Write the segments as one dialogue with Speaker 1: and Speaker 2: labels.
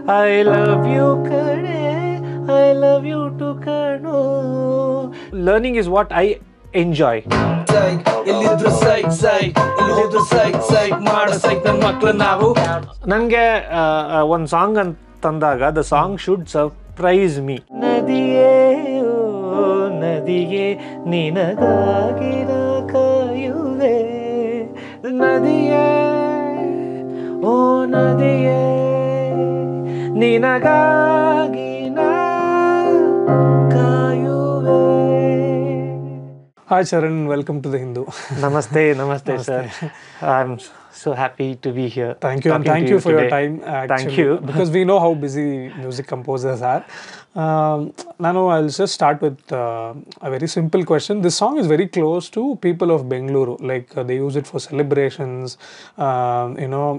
Speaker 1: I love you kade, I love you to kano. Learning is what I enjoy. ನನಗೆ ಒಂದು song ಅಂತಂದಾಗ the song should surprise me. ನದಿಯೇ ಓ ನದಿಯೇ ನಿನಗಾಗಿ ನಾ ಕಾಯುವೆ, ನದಿಯೇ ಓ ನದಿಯೇ ನಿನಗಾಗಿ ನಾ ಕಾಯುವೆ.
Speaker 2: Hi Charan, welcome to the Hindu.
Speaker 1: Namaste, namaste sir. I'm so happy to be here.
Speaker 2: Thank you, and thank you for your time. Actually,
Speaker 1: Thank you.
Speaker 2: because we know how busy music composers are. I'll just start with a very simple question. This song is very close to people of Bengaluru. Like they use it for celebrations.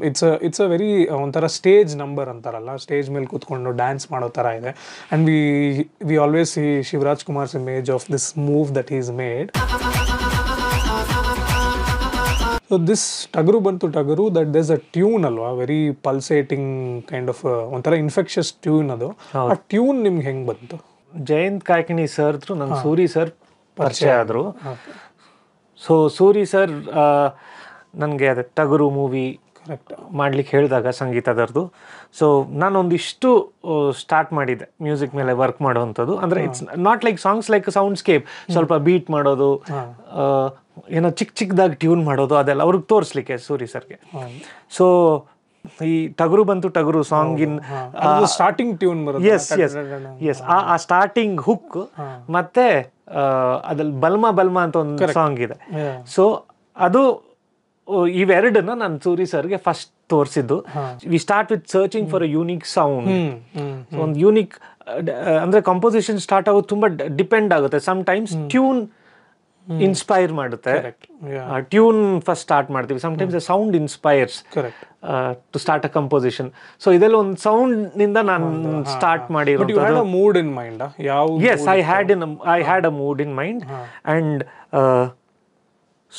Speaker 2: It's a very ontara stage number antaralla. Stage mele kutkondo dance mado tara ide. And we always see Shivraj Kumar's image of this move that he's made. So this Tagaru Bantu Tagaru, that there's a tune alwa, very pulsating kind of ontara infectious tune adu. A tune nimge heng bantu?
Speaker 1: Jayant Kaikini sir through ನಂಗೆ Suri sir ಪರಿಚಯ ಆದರು. So Suri sir ನನಗೆ ಅದೇ ಟಗರು movie ಮಾಡ್ಲಿಕ್ಕೆ ಹೇಳಿದಾಗ ಸಂಗೀತದವ್ರದ್ದು. So ನಾನೊಂದಿಷ್ಟು ಸ್ಟಾರ್ಟ್ ಮಾಡಿದ್ದೆ ಮ್ಯೂಸಿಕ್ ಮೇಲೆ ವರ್ಕ್ ಮಾಡೋವಂಥದ್ದು. ಅಂದರೆ it's not like songs like soundscape, ಸ್ವಲ್ಪ ಬೀಟ್ ಮಾಡೋದು, ಏನೋ ಚಿಕ್ಕದಾಗಿ ಟ್ಯೂನ್ ಮಾಡೋದು, ಅದೆಲ್ಲ ಅವ್ರಿಗೆ ತೋರಿಸ್ಲಿಕ್ಕೆ ಸೂರಿ ಸರ್ಗೆ. ಸೊ ಈ ಟಗರು ಬಂತು ಟಗರು ಸಾಂಗಿನ್
Speaker 2: ಸ್ಟಾರ್ಟಿಂಗ್ ಟ್ಯೂನ್
Speaker 1: ಎಸ್ ಆ ಸ್ಟಾರ್ಟಿಂಗ್ ಹುಕ್ ಮತ್ತೆ ಅದ್ರಲ್ಲಿ ಬಲ್ಮಾ ಬಲ್ಮಾ ಅಂತ ಒಂದು ಸಾಂಗ್ ಇದೆ. ಸೊ ಅದು ಇವೆರಡನ್ನ ನಾನು ಸೂರಿ ಸರ್ಗೆ ಫಸ್ಟ್ ತೋರಿಸಿದ್ದು. We start with searching for a unique sound. ಒಂದು ಯೂನಿಕ್ ಅಂದ್ರೆ ಕಂಪೋಸಿಷನ್ ಸ್ಟಾರ್ಟ್ ಆಗೋದು ತುಂಬಾ ಡಿಪೆಂಡ್ ಆಗುತ್ತೆ. ಸಮ್ ಟೈಮ್ಸ್ ಟ್ಯೂನ್ ಇನ್ಸ್ಪೈರ್ ಮಾಡುತ್ತೆ. ಟ್ಯೂನ್ ಫಸ್ಟ್ ಸ್ಟಾರ್ಟ್ ಮಾಡ್ತೀವಿ. Sometimes sound inspires to start a composition. So ಇದೆಲ್ಲ ಒಂದು ಸೌಂಡ್ ನಿಂದ ನಾನು ಸ್ಟಾರ್ಟ್ ಮಾಡಿರೋದು.
Speaker 2: Mood in mind?
Speaker 1: Yes, I had a mood in mind. And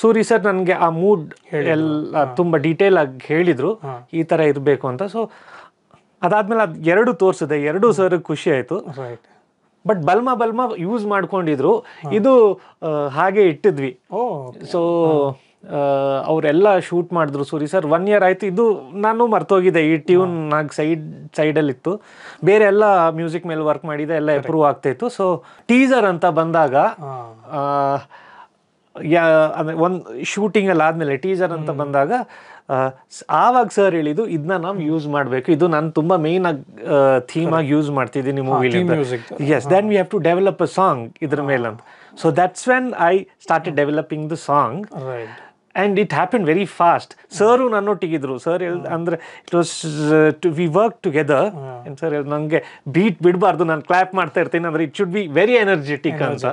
Speaker 1: Suri sir ನನಗೆ ಆ ಮೂಡ್ ಎಲ್ಲ ತುಂಬಾ ಡೀಟೇಲ್ ಆಗಿ ಹೇಳಿದ್ರು, ಈ ತರ ಇರಬೇಕು ಅಂತ. ಸೊ ಅದಾದ್ಮೇಲೆ ಅದು ಎರಡು ತೋರಿಸಿದೆ, ಎರಡು ಸರ್ ಖುಷಿ ಆಯ್ತು. ಬಟ್ ಬಲ್ಮಾ ಯೂಸ್ ಮಾಡ್ಕೊಂಡಿದ್ರು, ಇದು ಹಾಗೆ ಇಟ್ಟಿದ್ವಿ. ಸೊ ಅವರೆಲ್ಲ ಶೂಟ್ ಮಾಡಿದ್ರು ಸೂರಿ ಸರ್. 1 year ಆಯ್ತು. ಇದು ನಾನು ಮರ್ತೋಗಿದ್ದೆ, ಈ ಟ್ಯೂನ್ ಆಗಿ ಸೈಡಲ್ಲಿ ಇತ್ತು. ಬೇರೆ ಎಲ್ಲ ಮ್ಯೂಸಿಕ್ ಮೇಲೆ ವರ್ಕ್ ಮಾಡಿದೆ, ಎಲ್ಲ ಇಂಪ್ರೂವ್ ಆಗ್ತಾ ಇತ್ತು. ಸೊ ಟೀಸರ್ ಅಂತ ಬಂದಾಗ ಒಂದು ಶೂಟಿಂಗ್ ಅಲ್ಲಿ ಆದ್ಮೇಲೆ ಟೀಸರ್ ಅಂತ ಬಂದಾಗ ಆವಾಗ ಸರ್ ಹೇಳಿದ್ದು ಇದನ್ನ ನಾವು ಯೂಸ್ ಮಾಡಬೇಕು, ಇದು ನಾನು ತುಂಬಾ ಮೇನ್ ಆಗಿ ಥೀಮ್ ಆಗಿ ಯೂಸ್ ಮಾಡ್ತಿದ್ದೀನಿ ಮೂವಿಲಿ. Yes, then we have to develop a song ಇದ್ರ ಮೇಲೆ ಅಂತ. So that's when I started developing the song. And it happen very fast. Sir ನನ್ನೊಟ್ಟಿಗಿದ್ರು. ಸರ್ ಅಂದರೆ it was we work together. And sir ನನಗೆ beat ಬಿಡಬಾರ್ದು, ನಾನು clap ಮಾಡ್ತಾ ಇರ್ತೀನಿ, ಅಂದರೆ it should be very energetic ಅಂತ.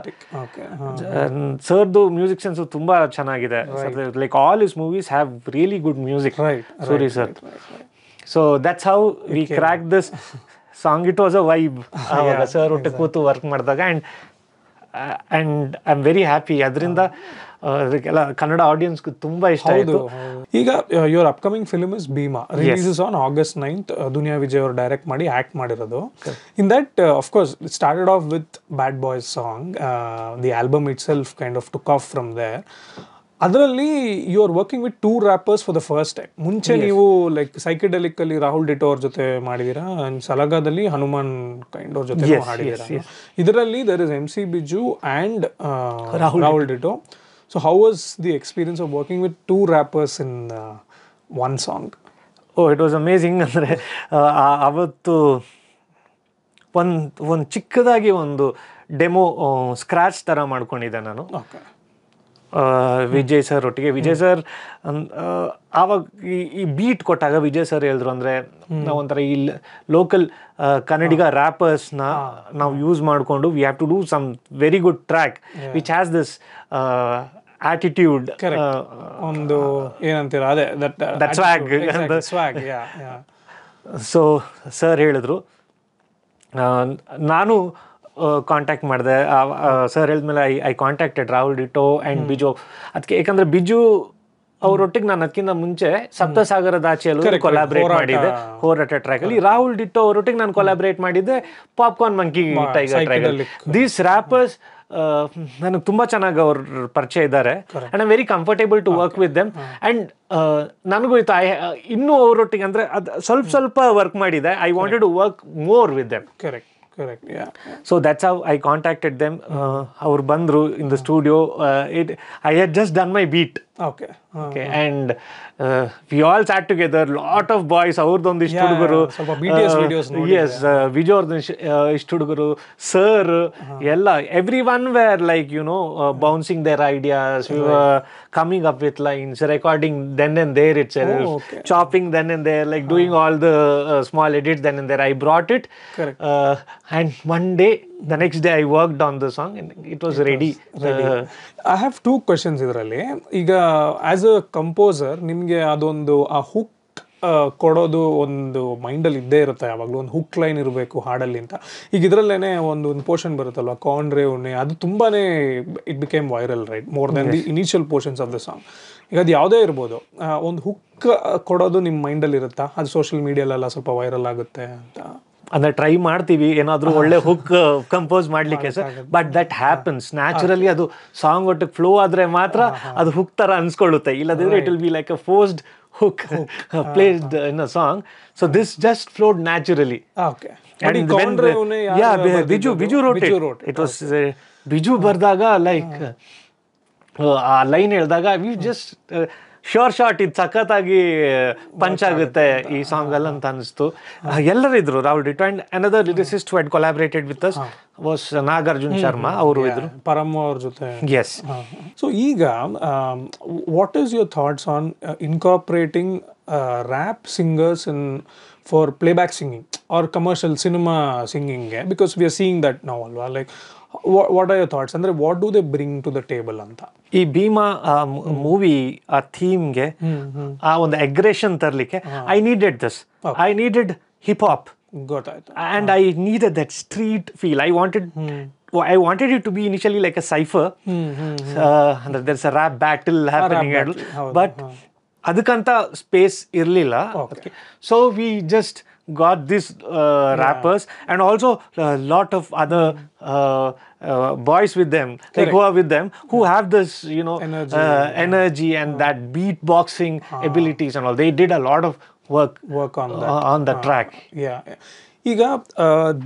Speaker 1: ಸರ್ದು ಮ್ಯೂಸಿಕ್ ಸೆನ್ಸು ತುಂಬ ಚೆನ್ನಾಗಿದೆ. Like all his movies have really good music, Suri sir. So that's how we crack this song. It was a vibe ಆವಾಗ ಸರ್ ಒಟ್ಟಿಗೆ ಕೂತು ವರ್ಕ್ ಮಾಡಿದಾಗ. And I am very happy. ಅದರಿಂದ ಅದಕ್ಕೆಲ್ಲ ಕನ್ನಡ ಆಡಿಯನ್ಸ್ಗೆ ತುಂಬಾ ಇಷ್ಟ ಆಯಿತು.
Speaker 2: ಈಗ your upcoming film is Bheema, releases on August 9th. Duniya Vijay ಅವರು ಡೈರೆಕ್ಟ್ ಮಾಡಿ ಆಕ್ಟ್ ಮಾಡಿರೋದು. In that of course it started off with bad boys song. The album itself kind of took off from there. ಅದರಲ್ಲಿ you are working with 2 rappers for the first time. ಮುಂಚೆ ನೀವು like ಸೈಕೆಡೆಲಿಕ್ ಅಲ್ಲಿ Rahul ditto ಅವ್ರ ಜೊತೆ ಮಾಡಿದೀರಾ, ಸಲಗಾದಲ್ಲಿ Hanuman kind ಅವ್ರ ಜೊತೆ ಮಾಡಿದೀರಾ. ಇದರಲ್ಲಿ there is MC Biju and Rahul Dito. So how was the experience of working with 2 rappers in one song?
Speaker 1: Oh, it was amazing. ಅಂದರೆ ಅವತ್ತು ಒಂದು ಚಿಕ್ಕದಾಗಿ ಒಂದು ಡೆಮೋ ಸ್ಕ್ರಾಚ್ ಥರ ಮಾಡ್ಕೊಂಡಿದ್ದೆ ನಾನು ವಿಜಯ್ ಸರ್ ಒಟ್ಟಿಗೆ. ವಿಜಯ್ ಸರ್ ಆವಾಗ ಈ ಬೀಟ್ ಕೊಟ್ಟಾಗ ವಿಜಯ್ ಸರ್ ಹೇಳಿದ್ರು, ಅಂದರೆ ನಾವೊಂಥರ ಈ ಲೋಕಲ್ ಕನ್ನಡಿಗ ರ್ಯಾಪರ್ಸ್ನ ನಾವು ಯೂಸ್ ಮಾಡಿಕೊಂಡು we have to do some very good track which has this attitude,
Speaker 2: ಒಂದು ಏನಂತೀರ ಅದೇ
Speaker 1: that swag. ಸೊ ಸರ್ ಹೇಳಿದ್ರು, ನಾನು ಕಾಂಟ್ಯಾಕ್ಟ್ ಮಾಡಿದೆ. ಸರ್ ಹೇಳಿದ್ಮೇಲೆ I contacted Rahul ditto and Biju. ಅದಕ್ಕೆ ಯಾಕಂದರೆ ಬಿಜು ಅವರೊಟ್ಟಿಗೆ ನಾನು ಅದಕ್ಕಿಂತ ಮುಂಚೆ ಸಪ್ತಸಾಗರದಾಚೆ ಎಲ್ಲೋ ಕೊಲಾಬ್ರೇಟ್ ಮಾಡಿದ್ದೆ ಹೋರಾಟ ಟ್ರ್ಯಾಕ್ ಅಲ್ಲಿ. ರಾಹುಲ್ ಡಿಟ್ಟೋ ಅವರೊಟ್ಟಿಗೆ ನಾನು ಕೊಲಾಬ್ರೇಟ್ ಮಾಡಿದ್ದೆ ಪಾಪ್ಕಾರ್ನ್ ಮಂಕಿ ಟೈಗರ್ ಟ್ರ್ಯಾಕ್ ಅಲ್ಲಿ. ದೀಸ್ ರ್ಯಾಪರ್ಸ್ ನನಗೆ ತುಂಬಾ ಚೆನ್ನಾಗಿ ಅವ್ರ ಪರಿಚಯ ಇದ್ದಾರೆ and I very comfortable to work with them. And ನನಗೂ ಇತ್ತು ಇನ್ನೂ ಅವರೊಟ್ಟಿಗೆ ಅಂದ್ರೆ ಅದು ಸ್ವಲ್ಪ ವರ್ಕ್ ಮಾಡಿದೆ. I wanted to work more with them.
Speaker 2: Correct, yeah.
Speaker 1: So that's how I contacted them. ಅವ್ರು ಬಂದ್ರು in the studio. I had just done my beat.
Speaker 2: Okay.
Speaker 1: And we all sat together. Lot of boys. ಅವ್ರದೊಂದಿಷ್ಟು ಹುಡುಗರು.
Speaker 2: ಸ್ವಲ್ಪ BTS videos ನೋಡಿ.
Speaker 1: Yes, Vijay ಅವ್ರದೊಂದಿಷ್ಟು ಹುಡುಗರು, sir ಎಲ್ಲ everyone were like bouncing their ideas. We were coming up with lines, recording then and there itself, chopping then and there, like doing all the small edits then and there. I brought it.
Speaker 2: Correct.
Speaker 1: And one day, the next day I worked on the song and it was ready.
Speaker 2: I have two questions ಇದರಲ್ಲಿ. ಈಗ as a composer ನಿಮಗೆ ಅದೊಂದು ಆ hook ಕೊಡೋದು ಒಂದು ಮೈಂಡಲ್ಲಿ ಇದ್ದೇ ಇರುತ್ತೆ ಯಾವಾಗಲೂ, ಒಂದು ಹುಕ್ ಲೈನ್ ಇರಬೇಕು ಹಾಡಲ್ಲಿ ಅಂತ. ಈಗ ಇದರಲ್ಲೇ ಒಂದು ಪೋರ್ಷನ್ ಬರುತ್ತಲ್ವ, ಕಾನ್ರೆ ಉಣ್ಣೆ, ಅದು ತುಂಬಾ it became viral, right, more than the initial portions of the song. ಈಗ ಅದು ಯಾವುದೇ ಇರ್ಬೋದು, ಒಂದು ಹುಕ್ ಕೊಡೋದು ನಿಮ್ಮ ಮೈಂಡಲ್ಲಿ ಇರುತ್ತಾ? ಅದು ಸೋಷಿಯಲ್ ಮೀಡಿಯಲ್ಲೆಲ್ಲ ಸ್ವಲ್ಪ ವೈರಲ್ ಆಗುತ್ತೆ ಅಂತ
Speaker 1: ಅಂದ್ರೆ ಟ್ರೈ ಮಾಡ್ತೀವಿ ಏನಾದ್ರೂ ಒಳ್ಳೆ ಹುಕ್ ಕಂಪೋಸ್ ಮಾಡ್ಲಿಕ್ಕೆ sir. But that happens naturally. ಅದು ಸಾಂಗ್ ಒಟ್ಟಿಗೆ ಫ್ಲೋ ಆದ್ರೆ ಮಾತ್ರ ಅದು ಹುಕ್ ತರ ಅನ್ಸ್ಕೊಳ್ಳುತ್ತೆ, ಇಲ್ಲದಿದ್ರೆ it will be like a forced hook placed in a song. So this just flowed naturally.
Speaker 2: Okay.
Speaker 1: And when Biju wrote it. It was Biju ಬರ್ದಾಗ like ಆ line ಹೇಳಿದಾಗ we just ಶೋರ್ ಶಾರ್ಟ್ ಇದು ಸಖತ್ತಾಗಿ punch ಆಗುತ್ತೆ ಈ song ಅಲ್ಲಿ ಅಂತ ಅನಿಸ್ತು. ಎಲ್ಲರೂ ಇದ್ರು, Rahul Dito and another lyricist who had collaborated with us was Nagarjun Sharma, ಅವರು ಇದ್ರು
Speaker 2: ಪರಮ್ ಅವ್ರ ಜೊತೆ.
Speaker 1: ಎಸ್.
Speaker 2: ಸೊ ಈಗ what is your thoughts on incorporating rap singers in for playback singing or commercial cinema ಸಿಂಗಿಂಗ್ಗೆ? Because we are seeing that ನಾವು ಅಲ್ವಾ. Like what are your thoughts? ಅಂದ್ರೆ what do they bring to the table ಅಂತ?
Speaker 1: ಈ Bima movie ಆ ಥೀಮ್ಗೆ ಆ ಒಂದು aggression ತರ್ಲಿಕ್ಕೆ I needed this. I needed hip hop.
Speaker 2: ಗೊತ್ತಾಯ್ತು.
Speaker 1: And I needed that street feel. I wanted it to be initially like a cipher. And there's a rap battle happening. But ಅದಕ್ಕಂತ space ಇರಲಿಲ್ಲ. So we just got these rappers and also a lot of other boys with them, like who are with them, who have this energy and that beatboxing abilities and all. They did a lot of work on the track.
Speaker 2: ಈಗ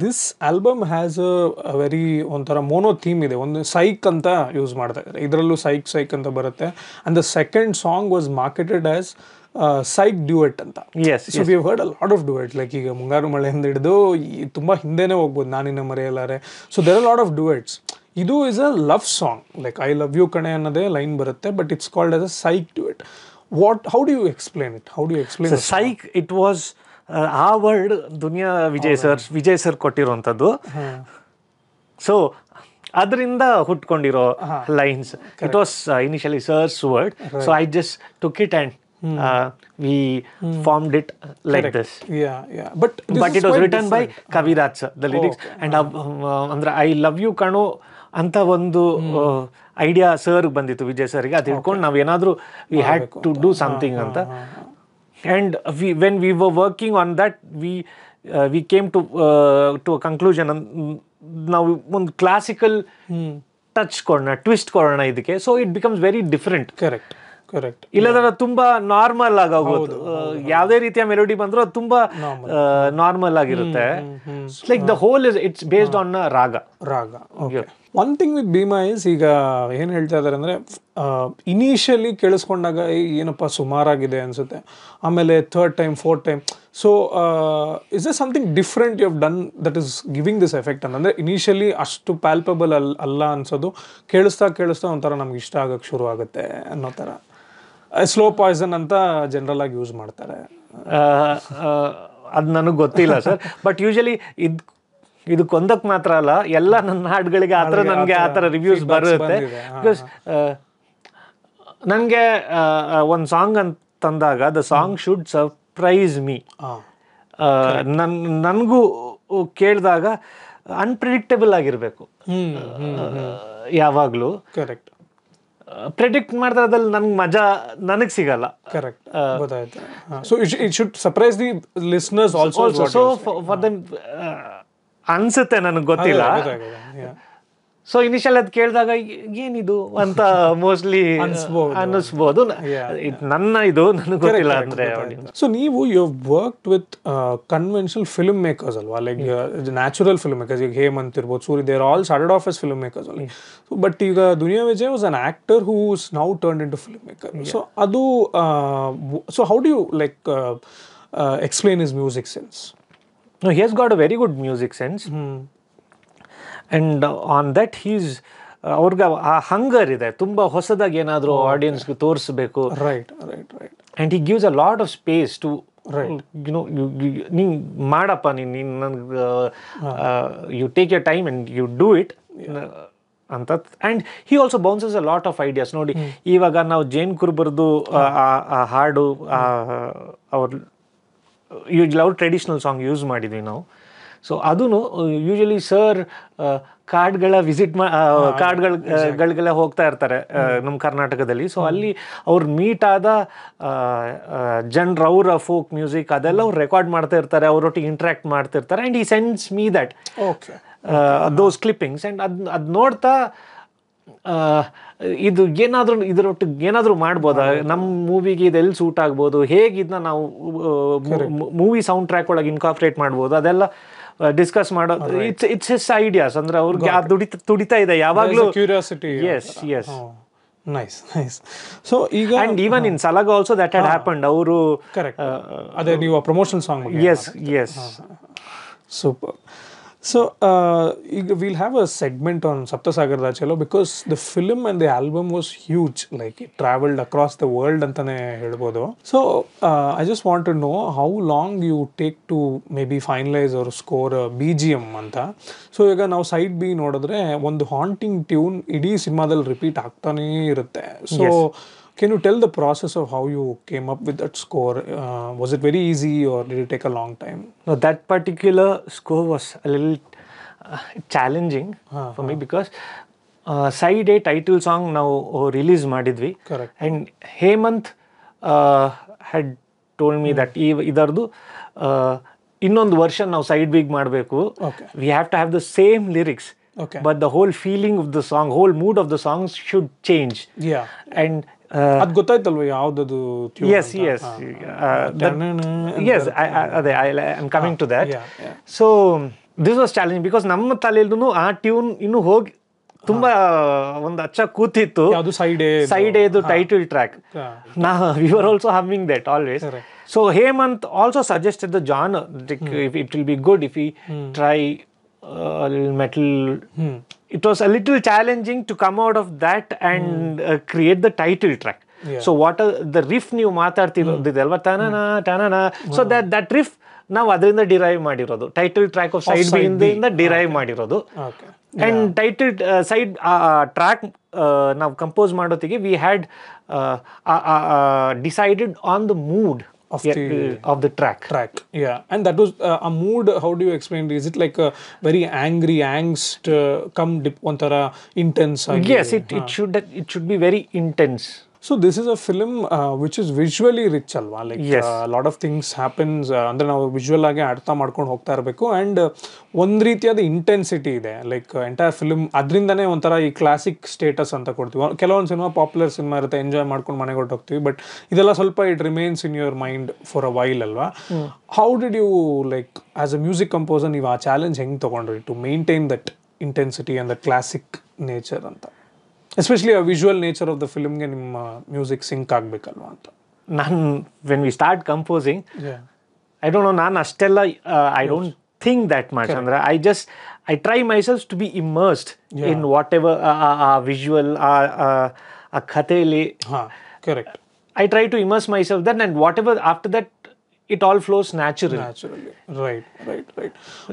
Speaker 2: this album has a very ಒಂಥರ mono theme ಇದೆ. ಒಂದು ಸೈಕ್ ಅಂತ use ಮಾಡ್ತಾ ಇದ್ದಾರೆ, ಇದರಲ್ಲೂ psych ಅಂತ ಬರುತ್ತೆ. And the second song was marketed as psych duet ಅಂತ. So we heard a lot of duets. Like ಈಗ ಮುಂಗಾರು ಮಳೆಯಿಂದ ಹಿಡಿದು ತುಂಬ ಹಿಂದೆನೇ ಹೋಗ್ಬೋದು, Naninna Mareyalare. So there are lot of duets. ಇದು is a love song, like I love you ಕಣೆ ಅನ್ನೋದೇ ಲೈನ್ ಬರುತ್ತೆ, but it's called as a psych duet. How do you explain it? How do you explain
Speaker 1: psych? It was ಆ word Duniya Vijay sir ಕೊಟ್ಟಿರುವಂಥದ್ದು. So ಅದರಿಂದ ಹುಟ್ಕೊಂಡಿರೋ lines. It was initially sir's word. So I just took it and we formed it like this.
Speaker 2: But
Speaker 1: it was written by Kaviraj sir, the lyrics. And ಅಂದ್ರೆ I love you kano ಅಂತ ಒಂದು idea sir ಬಂದಿತ್ತು, ವಿಜಯ್ ಸರ್ಗೆ. ಅದು ಹಿಡ್ಕೊಂಡು ನಾವು ಏನಾದರೂ we had to do something ಅಂತ. And when we were working on that, we came to a conclusion. ನಾವು ಒಂದು ಕ್ಲಾಸಿಕಲ್ ಟಚ್ ಕೊಡೋಣ, ಟ್ವಿಸ್ಟ್ ಕೊಡೋಣ ಇದಕ್ಕೆ. So it becomes very different.
Speaker 2: Correct.
Speaker 1: ಇಲ್ಲದ್ರೆ ತುಂಬಾ ನಾರ್ಮಲ್ ಆಗೋದು. ಯಾವುದೇ ರೀತಿಯ ಮೆಲೋಡಿ ಬಂದರೂ ಅದು ತುಂಬಾ ನಾರ್ಮಲ್ ಆಗಿರುತ್ತೆ. Like the whole is it's based on raga.
Speaker 2: One thing with Bheema is, ಈಗ ಏನು ಹೇಳ್ತಾ ಇದ್ದಾರೆ ಅಂದರೆ, ಇನಿಷಿಯಲಿ ಕೇಳಿಸ್ಕೊಂಡಾಗ ಏನಪ್ಪ ಸುಮಾರಾಗಿದೆ ಅನಿಸುತ್ತೆ. ಆಮೇಲೆ third time, fourth time, so is a something different you have done that is giving this effect ಅಂತಂದರೆ ಇನಿಷಿಯಲಿ ಅಷ್ಟು ಪ್ಯಾಲ್ಪಬಲ್ ಅಲ್ಲ ಅನ್ಸೋದು, ಕೇಳಿಸ್ತಾ ಒಂಥರ ನಮ್ಗೆ ಇಷ್ಟ ಆಗಕ್ಕೆ ಶುರು ಆಗುತ್ತೆ ಅನ್ನೋ ಥರ. ಸ್ಲೋ ಪಾಯ್ಸನ್ ಅಂತ ಜನರಲ್ ಆಗಿ ಯೂಸ್ ಮಾಡ್ತಾರೆ.
Speaker 1: ಅದು ನನಗೆ ಗೊತ್ತಿಲ್ಲ ಸರ್. ಬಟ್ ಯೂಶಲಿ ಇದಕ್ಕೊಂದಕ್ಕೆ ಮಾತ್ರ ಅಲ್ಲ, ಎಲ್ಲ ನನ್ನ ಹಾಡುಗಳಿಗೆ ಆ ಥರ ನನಗೆ ಆ ಥರ ರಿವ್ಯೂಸ್ ಬರುತ್ತೆ. ಬಿಕಾಸ್ ನನಗೆ ಒಂದು ಸಾಂಗ್ ಅಂತಂದಾಗ the song should surprise me. ನನಗೂ ಕೇಳಿದಾಗ ಅನ್ಪ್ರಿಡಿಕ್ಟಬಲ್ ಆಗಿರಬೇಕು ಯಾವಾಗಲೂ.
Speaker 2: ಕರೆಕ್ಟ್.
Speaker 1: ಪ್ರೆಡಿಕ್ಟ್ ಮಾಡಿದ್ರೆ ಅದ್ರಲ್ಲಿ ನನ್ಗೆ ಮಜಾ ನನಗೆ ಸಿಗಲ್ಲ.
Speaker 2: ಕರೆಕ್ಟ್, ಗೊತ್ತಾಯ್ತು. So it should surprise the listeners also.
Speaker 1: So for them ಅನ್ಸುತ್ತೆ, ನನಗೆ ಗೊತ್ತಿಲ್ಲ. ಸೊ ಇನಿಷಿಯಲ್ ಅದು ಕೇಳಿದಾಗ ಏನಿದು ಅಂತ ಮೋಸ್ಟ್ಲಿ ಅನ್ನಿಸ್ಬೋದು. ನನ್ನ ಇದು ನನಗೆ ಗೊತ್ತಿಲ್ಲ ಅಂದ್ರೆ.
Speaker 2: ಸೊ ನೀವು you worked with conventional film makers ಅಲ್ವಾ, ಲೈಕ್ ನ್ಯಾಚುರಲ್ ಫಿಲ್ಮ್ ಮೇಕರ್ಸ್. ಈಗ ಹೇಮಂತ್ ಇರ್ಬೋದು, Surya, they are all started off as film makers only. But ಈಗ Duniya Vijay was an actor who is now turned into film maker. So ಅದು so how do you like explain his music sense?
Speaker 1: No, he has got a very good music sense. And on that he's ಅವ್ರಿಗೆ ಆ ಹಂಗರ್ ಇದೆ, ತುಂಬ ಹೊಸದಾಗಿ ಏನಾದರೂ ಆಡಿಯನ್ಸ್ಗೆ ತೋರಿಸ್ಬೇಕು.
Speaker 2: Right.
Speaker 1: And he gives a lot of space to ನೀನು ಮಾಡಪ್ಪ, ನೀನು ನನಗೆ you take your time and you do it ಅಂತ. And he also bounces a lot of ideas. ನೋಡಿ, ಇವಾಗ ನಾವು ಜೇನ್ ಕುರುಬರ್ದು ಆ ಹಾಡು ಅವ್ರ ಟ್ರೆಡಿಷ್ನಲ್ ಸಾಂಗ್ ಯೂಸ್ ಮಾಡಿದ್ವಿ ನಾವು. ಸೊ ಅದೂ ಯೂಶಲಿ ಸರ್ ಕಾರ್ಡ್ಗಳ ವಿಸಿಟ್ ಕಾರ್ಡ್ಗಳಿಗೆಲ್ಲ ಹೋಗ್ತಾ ಇರ್ತಾರೆ ನಮ್ಮ ಕರ್ನಾಟಕದಲ್ಲಿ. ಸೊ ಅಲ್ಲಿ ಅವ್ರು ಮೀಟ್ ಆದ ಜನರು ಅವರ ಫೋಕ್ ಮ್ಯೂಸಿಕ್ ಅದೆಲ್ಲ ಅವ್ರು ರೆಕಾರ್ಡ್ ಮಾಡ್ತಾ ಇರ್ತಾರೆ, ಅವರೊಟ್ಟಿಗೆ ಇಂಟ್ರ್ಯಾಕ್ಟ್ ಮಾಡ್ತಿರ್ತಾರೆ. ಆ್ಯಂಡ್ ಈ sends me that those clippings. And ಅದು ನೋಡ್ತಾ ಇದು ಏನಾದರೂ ಇದರೊಟ್ಟಿಗೆ ಏನಾದರೂ ಮಾಡ್ಬೋದಾ, ನಮ್ಮ ಮೂವಿಗೆ ಇದೆಲ್ಲಿ ಸೂಟ್ ಆಗ್ಬೋದು, ಹೇಗೆ ಇದನ್ನ ನಾವು ಮೂವಿ ಸೌಂಡ್ ಟ್ರ್ಯಾಕ್ ಒಳಗೆ ಇನ್ಕಾರ್ಪೊರೇಟ್ ಮಾಡ್ಬೋದು, ಅದೆಲ್ಲ ಡಿಸ್ಕಸ್ ಮಾಡೋದು. It's his ideas. ಅಂದ್ರೆ ಅವ್ರಿಗೆ ತುಡಿತಾ ಇದೆ ಯಾವಾಗಲೂ ಕ್ಯೂರಿಯಾಸಿಟಿ. ಎಸ್.
Speaker 2: ನೈಸ್. ಸೊ ಈಗ
Speaker 1: and even in Salaga also that had happened. ಅವರು
Speaker 2: ಅದೇ ನೀವು promotion song.
Speaker 1: Yes.
Speaker 2: Super. So we'll have a segment on Sapta Sagaradaache Ello because the film and the album was huge, like it traveled across the world antane helbodu. So I just want to know how long you take to maybe finalize or score a BGM anta. So ಈಗ ನಾವು side B ನೋಡಿದ್ರೆ ಒಂದು haunting tune ಇಡೀ ಸಿನಿಮಾದಲ್ಲಿ repeat ಆಗ್ತಾನೇ ಇರುತ್ತೆ. So can you tell the process of how you came up with that score? Was it very easy or did it take a long time?
Speaker 1: No, that particular score was a little challenging for me because side A title song now release ಮಾಡಿದ್ವಿ.
Speaker 2: Correct.
Speaker 1: And Hemant had told me that ಇದಾರ್ದು ಇನ್ನೊಂದು version ನಾವು side big ಮಾಡಬೇಕು. We have to have the same lyrics.
Speaker 2: Okay.
Speaker 1: But the whole feeling of the song, whole mood of the songs should change.
Speaker 2: Yeah.
Speaker 1: And
Speaker 2: ಅದು ಗೊತ್ತಾಯ್ತಲ್ವ ಯಾವ್ದದು?
Speaker 1: Yes. ಅದೇ I'm coming to that. So this was challenging because ನಮ್ಮ ತಲೆಯಲ್ಲೂ ಆ tune ಇನ್ನೂ ಹೋಗಿ ತುಂಬಾ ಒಂದು ಅಚ್ಚ ಕೂತಿತ್ತು. ಸೈಡ್ ಎದು title track. We were also humming that always. So Hemant also suggested the genre. It will be good if we try a little metal. It was a little challenging to come out of that and create the title track. So what the riff ನೀವು ಮಾತಾಡ್ತಿರೋದಿದಲ್ವಾ, ಟನನ, ಸೊ that riff ನಾವು ಅದರಿಂದ derive ಮಾಡಿರೋದು. Title track of side B ಇಂದ derive ಮಾಡಿರೋದು. And title side track ನಾವು ಕಂಪೋಸ್ ಮಾಡೋತ್ತಿಗೆ we had decided on the mood of the track.
Speaker 2: Yeah. And that was a mood. How do you explain it? Is it like a very angry angst come dip ontara intense?
Speaker 1: Yes, it should be very intense.
Speaker 2: So this is a film which is visually rich alva, like a lot of things happens ಅಂದ್ರೆ ನಾವು visual ಆಗಿ ಅರ್ಥ ಮಾಡ್ಕೊಂಡು ಹೋಗ್ತಾ ಇರಬೇಕು. And ಒಂದ್ ರೀತಿಯಾದ intensity ಇದೆ, ಲೈಕ್ ಎಂಟೈರ್ ಫಿಲ್ಮ್ ಅದರಿಂದನೇ ಒಂಥರ ಈ ಕ್ಲಾಸಿಕ್ ಸ್ಟೇಟಸ್ ಅಂತ ಕೊಡ್ತೀವಿ. ಕೆಲವೊಂದು ಸಿನಿಮಾ ಪಾಪ್ಯುಲರ್ ಸಿನಿಮಾ ಇರುತ್ತೆ, ಎಂಜಾಯ್ ಮಾಡ್ಕೊಂಡು ಮನೆಗೆ ಹೊರಟೋಗ್ತೀವಿ. ಬಟ್ ಇದೆಲ್ಲ ಸ್ವಲ್ಪ it remains in your mind for a while ಅಲ್ವಾ. How did you like as a music composer ನೀವು ಆ ಚಾಲೆಂಜ್ ಹೆಂಗೆ ತಗೊಂಡ್ರಿ to maintain that intensity and the classic nature ಅಂತ? ಎಸ್ಪೆಷಲಿ ಆ ವಿಜುವಲ್ ನೇಚರ್ ಆಫ್ ದ ಫಿಲ್ಮ್ಗೆ ನಿಮ್ಮ ಮ್ಯೂಸಿಕ್ ಸಿಂಕ್ ಆಗಬೇಕಲ್ವಾ ಅಂತ.
Speaker 1: ನಾನು when we start composing I don't know, ನಾನು ಅಷ್ಟೆಲ್ಲ I don't think that much. ಅಂದ್ರೆ I try myself to be immersed in whatever ಆ ವಿಜುವಲ್ ಆ ಕಥೆಯಲ್ಲಿ.
Speaker 2: Correct.
Speaker 1: I try to immerse myself then, and whatever after that it all flows naturally.
Speaker 2: Right.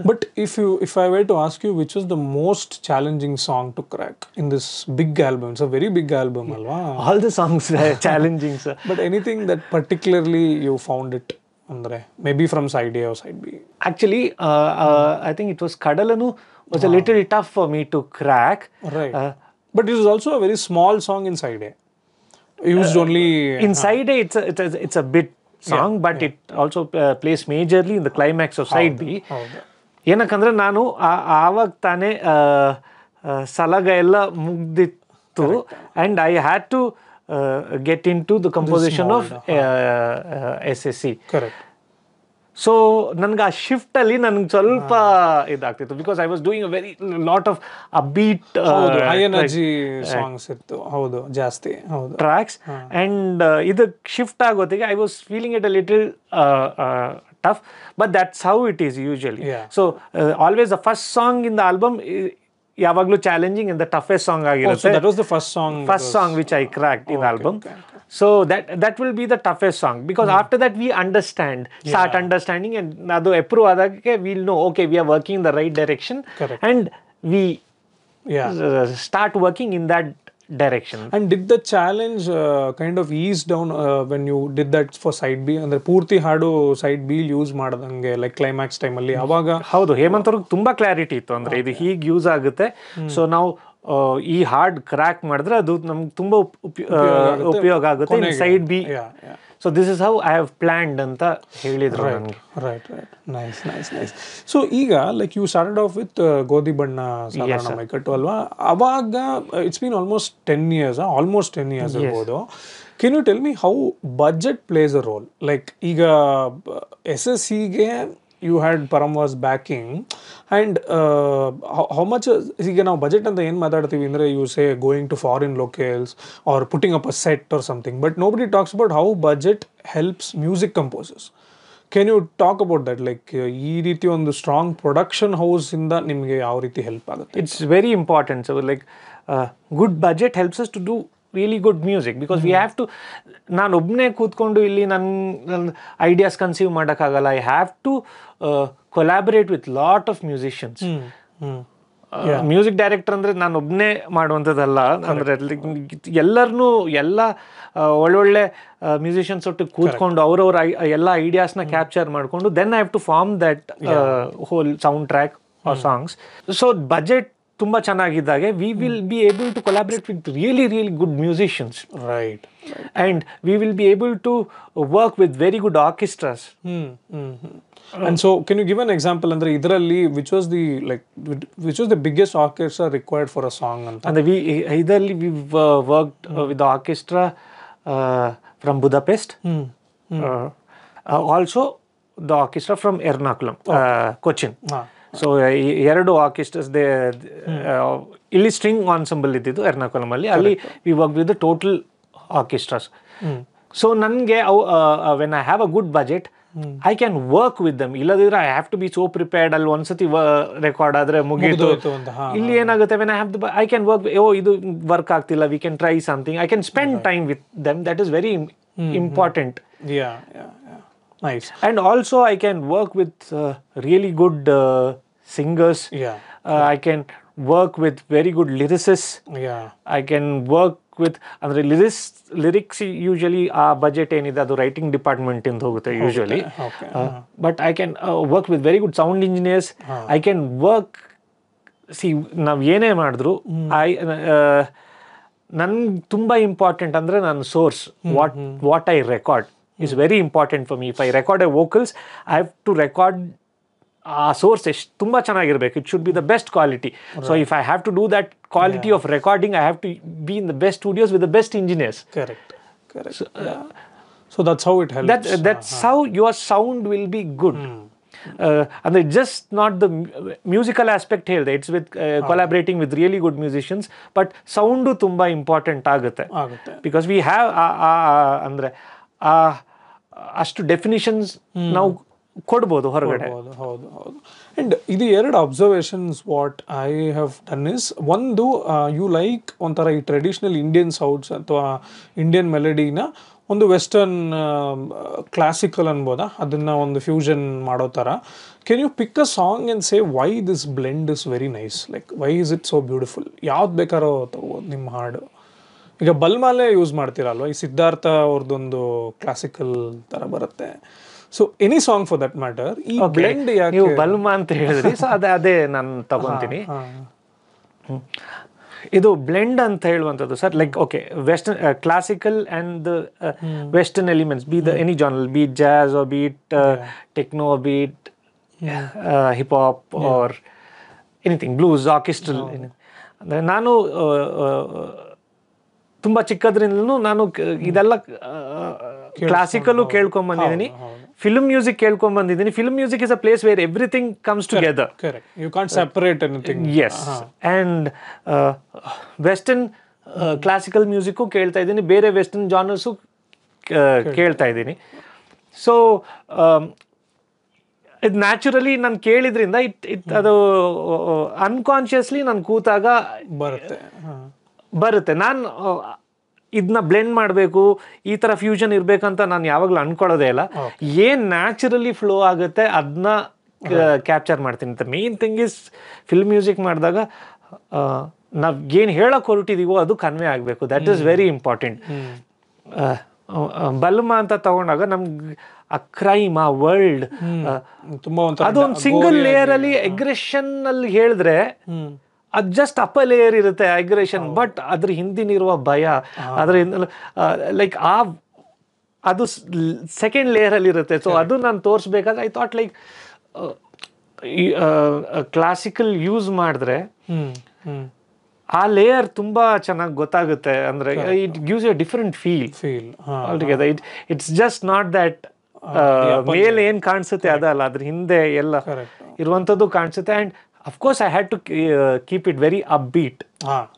Speaker 2: But if I were to ask you which was the most challenging song to crack in this big album, it's a very big album alva.
Speaker 1: All the songs are challenging, sir.
Speaker 2: But anything that particularly you found it andre, maybe from side A or side B?
Speaker 1: Actually I think it was Kadalanu was a little tough for me to crack.
Speaker 2: Right. But it is also a very small song in side A. Used only
Speaker 1: Inside it's a bit song, but it also plays majorly in the climax of side B. ಏನಕ್ಕಂದ್ರೆ ನಾನು ಆವಾಗ ತಾನೇ ಸಲಗ ಎಲ್ಲ ಮುಗ್ದಿತ್ತು and I had to get into the composition of SSE.
Speaker 2: Correct.
Speaker 1: So ನನ್ಗೆ ಆ shift ಅಲ್ಲಿ ನನ್ಗೆ ಸ್ವಲ್ಪ ಇದಾಗ್ತಿತ್ತು because I was doing a very lot of a beat
Speaker 2: high energy songs ಇತ್ತು ಹೌದು ಜಾಸ್ತಿ ಹೌದು
Speaker 1: ಟ್ರ್ಯಾಕ್ಸ್ ಅಂಡ್ ಇದಕ್ಕೆ ಶಿಫ್ಟ್ ಆಗೋತ್ತಿಗೆ I was feeling it a little tough but that's how it is usually so always the first song in the album ಯಾವಾಗಲೂ challenging in the toughest song ಆಗಿರುತ್ತೆ
Speaker 2: that was the first song
Speaker 1: which I cracked in the album. So that will be the toughest song because after that we start understanding and adu approve adage we'll know okay we are working in the right direction.
Speaker 2: Correct.
Speaker 1: And we start working in that direction.
Speaker 2: And did the challenge kind of ease down when you did that for side B ಅಂದ್ರೆ ಪೂರ್ತಿ ಹಾಡು side B use ಮಾಡದಂಗೆ like climax time ಅಲ್ಲಿ ಅವಾಗ
Speaker 1: ಹೌದು ಹೇಮಂತ್ ಅವ್ರಿಗೆ ತುಂಬಾ clarity ಇತ್ತು ಅಂದ್ರೆ ಇದು ಹೀಗೆ ಯೂಸ್ ಆಗುತ್ತೆ ಸೊ ನಾವು ಈ ಹಾರ್ಡ್ ಕ್ರ್ಯಾಕ್ ಮಾಡಿದ್ರೆ ಅದು ನಮ್ಗೆ ತುಂಬಾ ಉಪಯೋಗ ಆಗುತ್ತೆ in side B so this is how I have planned ಅಂತ ಹೇಳಿದ್ರು ನನಗೆ
Speaker 2: ರೈಟ್ ನೈಸ್ ಸೊ ಈಗ like you started off with Godhi Banna ಸಾಧಾರಣ ಮೈಕಟ್ಟು ಅಲ್ವಾ ಅವಾಗ ಇಟ್ಸ್ ಬೀನ್ ಆಲ್ಮೋಸ್ಟ್ 10 years ಇರ್ಬೋದು can you tell me how budget plays a role like ಈಗ SSEಗೆ you had Param's backing and how much ಈಗ ನಾವು ಬಜೆಟ್ ಅಂತ ಏನು ಮಾತಾಡ್ತೀವಿ ಅಂದರೆ you say going to foreign locales or putting up a set or something but nobody talks about how budget helps music composers can you talk about that like ಈ ರೀತಿ ಒಂದು strong production ಹೌಸಿಂದ ನಿಮಗೆ ಯಾವ ರೀತಿ ಹೆಲ್ಪ್ ಆಗುತ್ತೆ
Speaker 1: it's very important so like good budget helps us to do really good music because we have to ನಾನು ಒಬ್ಬನೇ ಕೂತ್ಕೊಂಡು ಇಲ್ಲಿ ನನ್ನ ಐಡಿಯಾಸ್ ಕನ್ಸೀವ್ ಮಾಡೋಕ್ಕಾಗಲ್ಲ I have to collaborate with lot of musicians music director ಅಂದರೆ ನಾನು ಒಬ್ಬನೇ ಮಾಡುವಂಥದ್ದಲ್ಲ ಅಂದರೆ ಎಲ್ಲರನ್ನೂ ಎಲ್ಲ ಒಳ್ಳೊಳ್ಳೆ ಮ್ಯೂಸಿಷಿಯನ್ಸ್ ಒಟ್ಟಿಗೆ ಕೂತ್ಕೊಂಡು ಅವ್ರವ್ರ ಎಲ್ಲ ಐಡಿಯಾಸ್ನ ಕ್ಯಾಪ್ಚರ್ ಮಾಡಿಕೊಂಡು then I have to form that whole soundtrack or songs so budget ತುಂಬಾ ಚೆನ್ನಾಗಿದ್ದಾಗೆ we will be able to collaborate with really good musicians
Speaker 2: right
Speaker 1: and we will be able to work with very good orchestras
Speaker 2: and so can you give an example andre idralli which was the biggest orchestra required for a song anta
Speaker 1: and we worked with the orchestra from Budapest also the orchestra from Ernakulam Cochin so ಎರಡು orchestras ಇಲ್ಲಿ string ensemble ಇದ್ದಿದ್ದು ಎರ್ನಾಕುಲಮ್ ಅಲ್ಲಿ we work with the total orchestras so ನನಗೆ when I have a good budget I can work with them ಇಲ್ಲದಿದ್ರೆ I have to be so prepared ಅಲ್ಲಿ ಒಂದ್ಸತಿ record ಆದ್ರೆ ಮುಗಿತು ಇಲ್ಲಿ ಏನಾಗುತ್ತೆ when I have the I can work ಇದು work ಆಗ್ತಿಲ್ಲ we can try something I can spend time with them that is very important
Speaker 2: nice
Speaker 1: and also I can work with really good singers I can work with very good lyricists I can work with andre lyrics usually budget enide adu writing department inda hogutte usually but I can work with very good sound engineers I can work see nav ene madidru I ನನ್ಗೆ ತುಂಬ important ಅಂದರೆ ನನ್ನ source what I record is very important for me. If I record a vocals, I have to record source ತುಂಬಾ ಚೆನ್ನಾಗಿರಬೇಕು. It should be the best quality. Right. So if I have to do that quality of recording, I have to be in the best studios with the best engineers.
Speaker 2: Correct. So that's how it helps.
Speaker 1: That's how your sound will be good. And it's just not the musical aspect here. It's with collaborating with really good musicians. But sound ತುಂಬಾ important ಆಗುತ್ತೆ. Because we have ಅಂದ್ರೆ ಅಷ್ಟು definitions ನಾವು ಕೊಡ್ಬೋದು ಹೊರಗಡೆ.
Speaker 2: ಹೌದು and ಇದು ಎರಡು observations what I have done is ಒಂದು ಯು ಲೈಕ್ ಒಂಥರ ಈ ಟ್ರೆಡಿಷನಲ್ ಇಂಡಿಯನ್ ಸೌಂಡ್ಸ್ ಅಥವಾ ಇಂಡಿಯನ್ ಮೆಲಡಿನ ಒಂದು ವೆಸ್ಟರ್ನ್ ಕ್ಲಾಸಿಕಲ್ ಅನ್ಬೋದಾ ಅದನ್ನ ಒಂದು ಫ್ಯೂಷನ್ ಮಾಡೋ ಥರ can you pick a song and say why this blend is very nice like why is it so beautiful ಯಾವ್ದು ಬೇಕಾರೋ ತಗೋಬೋದು ನಿಮ್ಮ ಹಾಡು ಈಗ ಬಲ್ಮಾಲೆ ಯೂಸ್ ಮಾಡ್ತೀರಲ್ವ ಈ ಸಿದ್ಧಾರ್ಥ ಅವ್ರದ್ದೊಂದು ಕ್ಲಾಸಿಕಲ್ ಥರ ಬರುತ್ತೆ so any song for that matter ಈ ಬ್ಲೆಂಡ್ ಯಾಕೆ
Speaker 1: ನೀವು ಬಲ್ಮಾ ಅಂತ ಹೇಳಿದ್ರಿ ಸೊ ಅದೇ ನಾನು ತಗೊಂತೀನಿ ಇದು ಬ್ಲೆಂಡ್ ಅಂತ ಹೇಳುವಂಥದ್ದು sir, like okay western classical and western elements, be the any genre, be jazz or beat techno, beat hip hop or anything, blues, orchestral. ಅಂದರೆ ನಾನು ತುಂಬ ಚಿಕ್ಕದ್ರಿಂದಲೂ ನಾನು ಇದೆಲ್ಲ ಕ್ಲಾಸಿಕಲ್ಲು ಕೇಳ್ಕೊಂಬಂದಿದ್ದೀನಿ, ಫಿಲ್ಮ್ ಮ್ಯೂಸಿಕ್ ಕೇಳ್ಕೊಂಬಂದಿದ್ದೀನಿ. Film music is a place where everything comes together.
Speaker 2: You can't separate anything.
Speaker 1: Yes. And western classical music ಕೇಳ್ತಾ ಇದ್ದೀನಿ, ಬೇರೆ ವೆಸ್ಟರ್ನ್ ಜಾನರ್ಸು ಕೇಳ್ತಾ ಇದ್ದೀನಿ. ಸೊ ಇದು ನ್ಯಾಚುರಲಿ ನಾನು ಕೇಳಿದ್ರಿಂದ ಅದು ಅನ್ಕಾನ್ಷಿಯಸ್ಲಿ ನಾನು ಕೂತಾಗ ಬರುತ್ತೆ. ನಾನು ಇದನ್ನ ಬ್ಲೆಂಡ್ ಮಾಡಬೇಕು, ಈ ಥರ ಫ್ಯೂಷನ್ ಇರಬೇಕಂತ ನಾನು ಯಾವಾಗಲೂ ಅನ್ಕೊಳ್ಳೋದೇ ಇಲ್ಲ. ಏನು ನ್ಯಾಚುರಲಿ ಫ್ಲೋ ಆಗುತ್ತೆ ಅದನ್ನ ಕ್ಯಾಪ್ಚರ್ ಮಾಡ್ತೀನಿ. The main thing is film music ಮಾಡಿದಾಗ ನಾವು ಏನು ಹೇಳೋಕೆ ಹೊರಟಿದೀವೋ ಅದು ಕನ್ವೆ ಆಗಬೇಕು. That is very important. ಬಲ್ಮ ಅಂತ ತಗೊಂಡಾಗ ನಮ್ಗೆ ಆ ಕ್ರೈಮ್, ಆ ವರ್ಲ್ಡ್, ಅದೊಂದು ಸಿಂಗಲ್ ಲೇಯರ್ ಅಲ್ಲಿ ಅಗ್ರೆಷನ್ ಅಲ್ಲಿ ಹೇಳಿದ್ರೆ ಅದು ಜಸ್ಟ್ ಅಪ್ಪರ್ ಲೇಯರ್ ಇರುತ್ತೆ ಅಗ್ರೆಷನ್, ಬಟ್ ಅದ್ರ ಹಿಂದಿನಿರುವ ಭಯ, ಅದ್ರ ಲೈಕ್ ಅದು ಸೆಕೆಂಡ್ ಲೇಯರ್ ಅಲ್ಲಿ ಇರುತ್ತೆ. ಸೊ ಅದು ನಾನು ತೋರಿಸ್ಬೇಕಾದ್ರೆ I thought like classical use ಮಾಡಿದ್ರೆ ಆ ಲೇಯರ್ ತುಂಬಾ ಚೆನ್ನಾಗಿ ಗೊತ್ತಾಗುತ್ತೆ. ಅಂದ್ರೆ it gives a different feel altogether. It's just not that ಮೇಲೆ ಏನ್ ಕಾಣಿಸುತ್ತೆ ಅದಲ್ಲ, ಅದ್ರ ಹಿಂದೆ ಎಲ್ಲ ಇರುವಂತದ್ದು ಕಾಣಿಸುತ್ತೆ. And of course I had to keep it very upbeat.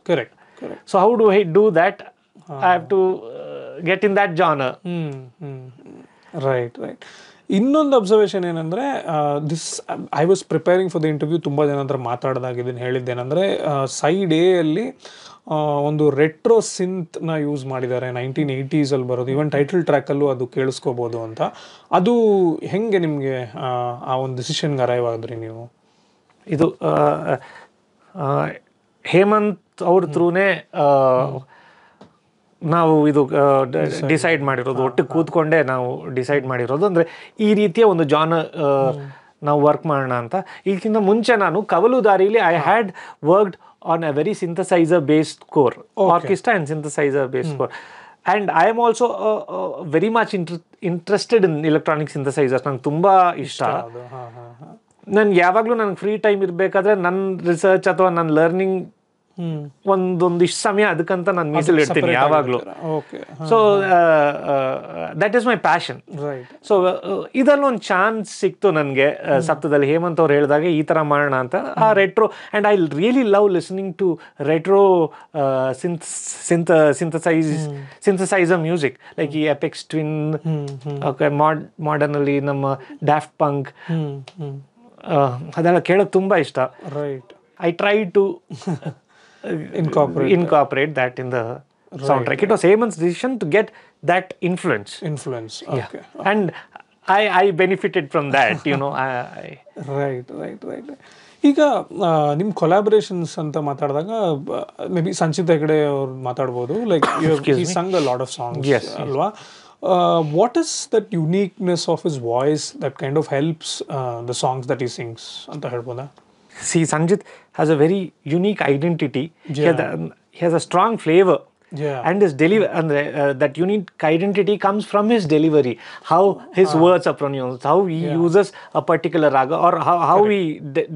Speaker 2: Correct.
Speaker 1: So how do I do that? I have to get in that genre.
Speaker 2: Right. ಇನ್ನೊಂದು ಅಬ್ಸರ್ವೇಷನ್ ಏನಂದರೆ, this I was preparing for the interview. ತುಂಬ ಜನ ಹತ್ರ ಮಾತಾಡಿದಾಗ ಇದನ್ನು ಹೇಳಿದ್ದೇನೆಂದರೆ, side A ಅಲ್ಲಿ ಒಂದು ರೆಟ್ರೋ ಸಿಂತ್ನ ಯೂಸ್ ಮಾಡಿದ್ದಾರೆ, 1980s ಬರೋದು. ಈವನ್ ಟೈಟಲ್ ಟ್ರ್ಯಾಕಲ್ಲೂ ಅದು ಕೇಳಿಸ್ಕೋಬೋದು ಅಂತ. ಅದು ಹೆಂಗೆ ನಿಮಗೆ ಆ ಒಂದು ಡಿಸಿಷನ್ಗೆ ಅರೈವ್ ಆದ್ರಿ ನೀವು?
Speaker 1: ಇದು ಹೇಮಂತ್ ಅವ್ರ ಥ್ರೂನೇ ನಾವು ಇದು ಡಿಸೈಡ್ ಮಾಡಿರೋದು, ಒಟ್ಟಿಗೆ ಕೂತ್ಕೊಂಡೇ ನಾವು ಡಿಸೈಡ್ ಮಾಡಿರೋದು. ಅಂದರೆ ಈ ರೀತಿಯ ಒಂದು ಜಾನರ್ ನಾವು ವರ್ಕ್ ಮಾಡೋಣ ಅಂತ. ಇದಕ್ಕಿಂತ ಮುಂಚೆ ನಾನು ಕವಲುದಾರಿಲಿ I had worked on a very synthesizer based core, orchestra and synthesizer based core. And I am also very much interested in electronic synthesizers. ನಂಗೆ ತುಂಬ ಇಷ್ಟ. ನನ್ಗೆ ಯಾವಾಗಲೂ ನನಗೆ ಫ್ರೀ ಟೈಮ್ ಇರಬೇಕಾದ್ರೆ ನನ್ನ ರಿಸರ್ಚ್ ಅಥವಾ ನನ್ನ ಲರ್ನಿಂಗ್ ಒಂದೊಂದಿಷ್ಟು ಸಮಯ ಅದಕ್ಕಂತ ನಾನು ಮೀಸಲಿಡ್ತೀನಿ ಯಾವಾಗಲೂ. So that is my passion. So ಇದಲ್ಲೊಂದು ಚಾನ್ಸ್ ಸಿಕ್ತು ನನಗೆ ಸಪ್ತದಲ್ಲಿ. ಹೇಮಂತ್ ಅವ್ರು ಹೇಳಿದಾಗ ಈ ಥರ ಮಾಡೋಣ ಅಂತ. ಆ retro, and I really love listening to retro synthesizer music, like ಈ ಎಪೆಕ್ಸ್ ಟ್ವಿನ್, ಓಕೆ, ಮಾಡರ್ನಲ್ಲಿ ನಮ್ಮ ಡ್ಯಾಫ್ಟ್ ಪಂಕ್, ಅದೆಲ್ಲ ಕೇಳೋಕೆ ತುಂಬ ಇಷ್ಟ. I try to incorporate that in the soundtrack. It was Hemant's decision to get that influence. Okay. And I benefited from that, you know.
Speaker 2: Right. ಈಗ ನಿಮ್ಮ collaborations ಅಂತ ಮಾತಾಡಿದಾಗ ಮೇ ಬಿ ಸಂಚಿತ್ ಹೆಗಡೆ ಅವ್ರು ಮಾತಾಡ್ಬೋದು. Like he sung a lot of songs, ಅಲ್ವಾ? What is that uniqueness of his voice that kind of helps the songs that he sings ಅಂತ ಹೇಳ್ಬೋದಾ?
Speaker 1: See, Sanjit has a very unique identity. He has a strong flavor. And his that unique identity comes from his delivery, how his words are pronounced, how he uses a particular raga, or how he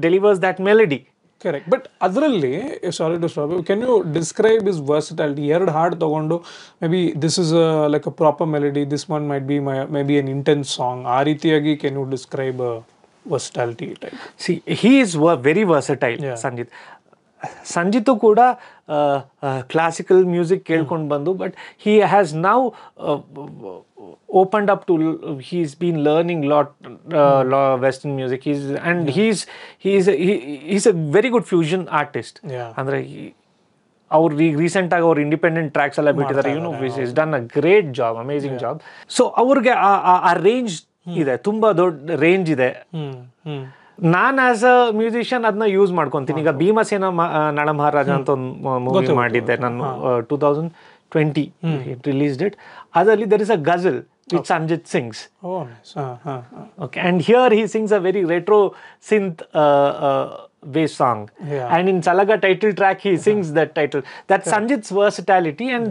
Speaker 1: delivers that melody.
Speaker 2: Correct. But ಅದರಲ್ಲಿ, sorry to stop you, can you describe his versatility? ಎರಡು ಹಾಡು ತಗೊಂಡು maybe this is like a proper melody, this one might be maybe an intense song, ಆ ರೀತಿಯಾಗಿ can you describe versatility type?
Speaker 1: See, he is very versatile. Sanjith ಕೂಡ classical music ಕೇಳ್ಕೊಂಡು ಬಂದು, but he has now opened up to, he's been learning lot western music. He's a very good fusion artist. ಅಂದ್ರೆ ಅವ್ರು recent ಆಗಿ ಅವ್ರು independent tax ಎಲ್ಲ ಬಿಟ್ಟಿದ್ದಾರೆ. he's done a great job, amazing job. So ಅವ್ರಿಗೆ ಆ ರೇಂಜ್ ಇದೆ, ತುಂಬಾ ದೊಡ್ಡ ರೇಂಜ್ ಇದೆ. ನಾನು ಆಸ್ ಅ ಮ್ಯೂಸಿಷಿಯನ್ ಅದನ್ನ ಯೂಸ್ ಮಾಡ್ಕೊತೀನಿ. ಈಗ ಭೀಮಸೇನ ನಳಮಹಾರಾಜ ಅಂತ ಒಂದು ಮೂವಿ ಮಾಡಿದ್ದೆ ನಾನು, 2020 ರಿಲೀಸ್ಡ್ ಇಟ್. ಅದರಲ್ಲಿ there is a ghazal which Sanjit sings. Okay, and here he sings a very retro synth based song.
Speaker 2: Yeah.
Speaker 1: And in Salaga title track, he sings that title. That's Sanjit's versatility, and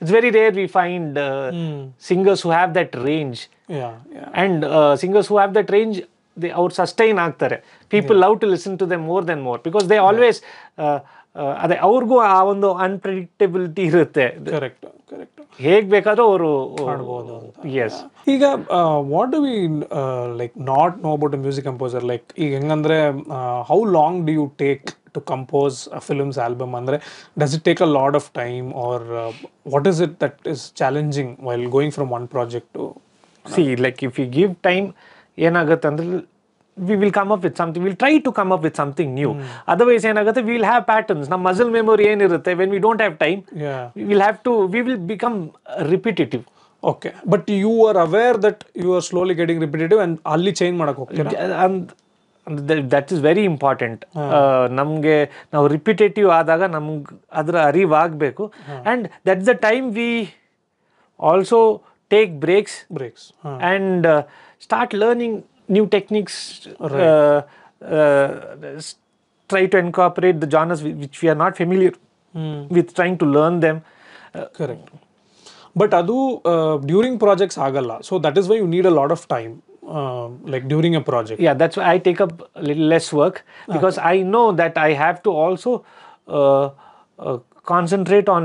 Speaker 1: it's very rare we find singers who have that range.
Speaker 2: Yeah, yeah.
Speaker 1: And singers who have that range, they out sustain ಆಗ್ತಾರೆ. People love to listen to them more than more because they always ಅದೇ ಅವ್ರಿಗೂ ಆ ಒಂದು unpredictability ಇರುತ್ತೆ.
Speaker 2: Correct correct.
Speaker 1: ಹೇಗ್ ಬೇಕಾದ್ರೂ ಅವರು
Speaker 2: ಹಾಡ್ಬೋದು.
Speaker 1: ಎಸ್.
Speaker 2: ಈಗ what do we like not know about a music composer? Like ಈಗ ಹೆಂಗಂದ್ರೆ how long do you take to compose a film's album? Andre, does it take a lot of time, or what is it that is challenging while going from one project to
Speaker 1: see, like if you give time, ಏನಾಗುತ್ತೆ ಅಂದ್ರೆ we will come up with something, we'll try to come up with something new. Otherwise ಏನಾಗುತ್ತೆ, we will have patterns. ನಮ್ಮ muscle memory ಏನಿರುತ್ತೆ, when we don't have time, we will become repetitive.
Speaker 2: Okay, but you are aware that you are slowly getting repetitive and ಅಲ್ಲಿ change ಮಾಡಕ್ಕೆ ಹೋಗ್ತೀರಾ?
Speaker 1: That is very important. ನಮಗೆ ನಾವು repetitive ಆದಾಗ ನಮ್ಗೆ ಅದರ ಅರಿವಾಗಬೇಕು. And that's the time we also take breaks and start learning new techniques, try to incorporate the genres which we are not familiar with trying to learn them.
Speaker 2: Correct. But ಅದು during projects ಆಗಲ್ಲ, so that is why you need a lot of time. Like during a project.
Speaker 1: Yeah, that's why I take up a little less work, because I know that I have to also concentrate on,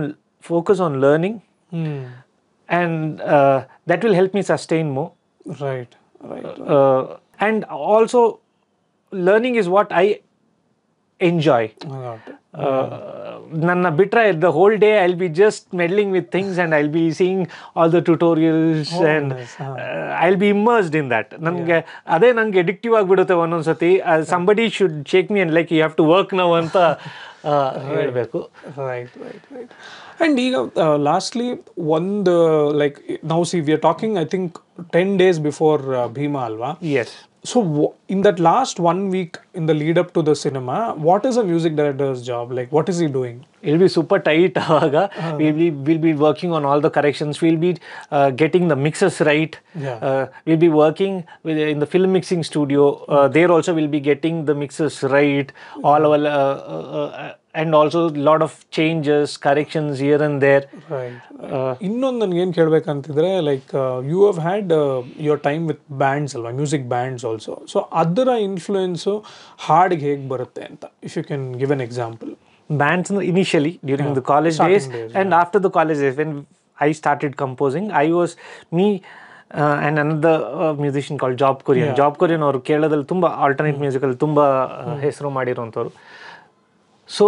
Speaker 1: focus on learning, and that will help me sustain more.
Speaker 2: Right.
Speaker 1: And also learning is what I enjoy. Nanna bitre the whole day I'll be just meddling with things and I'll be seeing all the tutorials and I'll be immersed in that. Nange ade nange addictive agbidutte onnon sati. Somebody should shake me and like, you have to work now anta helbeku.
Speaker 2: Right. And ಈಗ lastly ಒಂದು like now see we are talking I think 10 days before Bheema alva.
Speaker 1: Yes.
Speaker 2: So in that last 1 week in the lead up to the cinema, what is a music director's job? Like, what is he doing?
Speaker 1: It'll be super tight. We'll be working on all the corrections. We'll be getting the mixes right. We'll be working in the film mixing studio. There also we'll be getting the mixes right. All our and also a lot of changes, corrections here and there.
Speaker 2: Right. ಇನ್ನೊಂದು ನನಗೆ ಏನು ಕೇಳಬೇಕಂತಿದ್ರೆ, like you have had your time with bands ಅಲ್ವಾ, music bands also. So ಅದರ influence ಹಾಡಿಗೆ ಹೇಗೆ ಬರುತ್ತೆ ಅಂತ, if you can give an example.
Speaker 1: Bands initially during the college days and after the college days, when I started composing, I was me and another musician called Job Korean. Job Korean ಅವರು ಕೇರಳದಲ್ಲಿ ತುಂಬ alternate musically ತುಂಬ ಹೆಸರು ಮಾಡಿರೋಂಥವ್ರು. So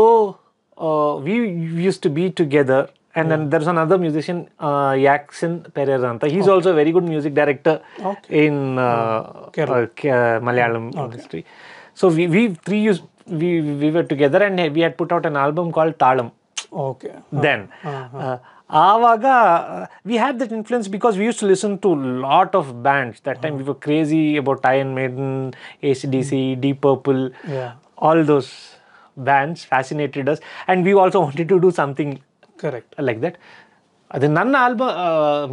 Speaker 1: we used to be together, and then there's another musician, Yaksin Pereira anta. He's also a very good music director in Malayalam industry. So we three we were together and we had put out an album called Taalam.
Speaker 2: Okay.
Speaker 1: Then Avaga we had that influence because we used to listen to a lot of bands. That time we were crazy about Iron Maiden, AC/DC, Deep Purple, all those bands fascinated us, and we also wanted to do something
Speaker 2: correct
Speaker 1: like that. ಅದೇ ನನ್ನ album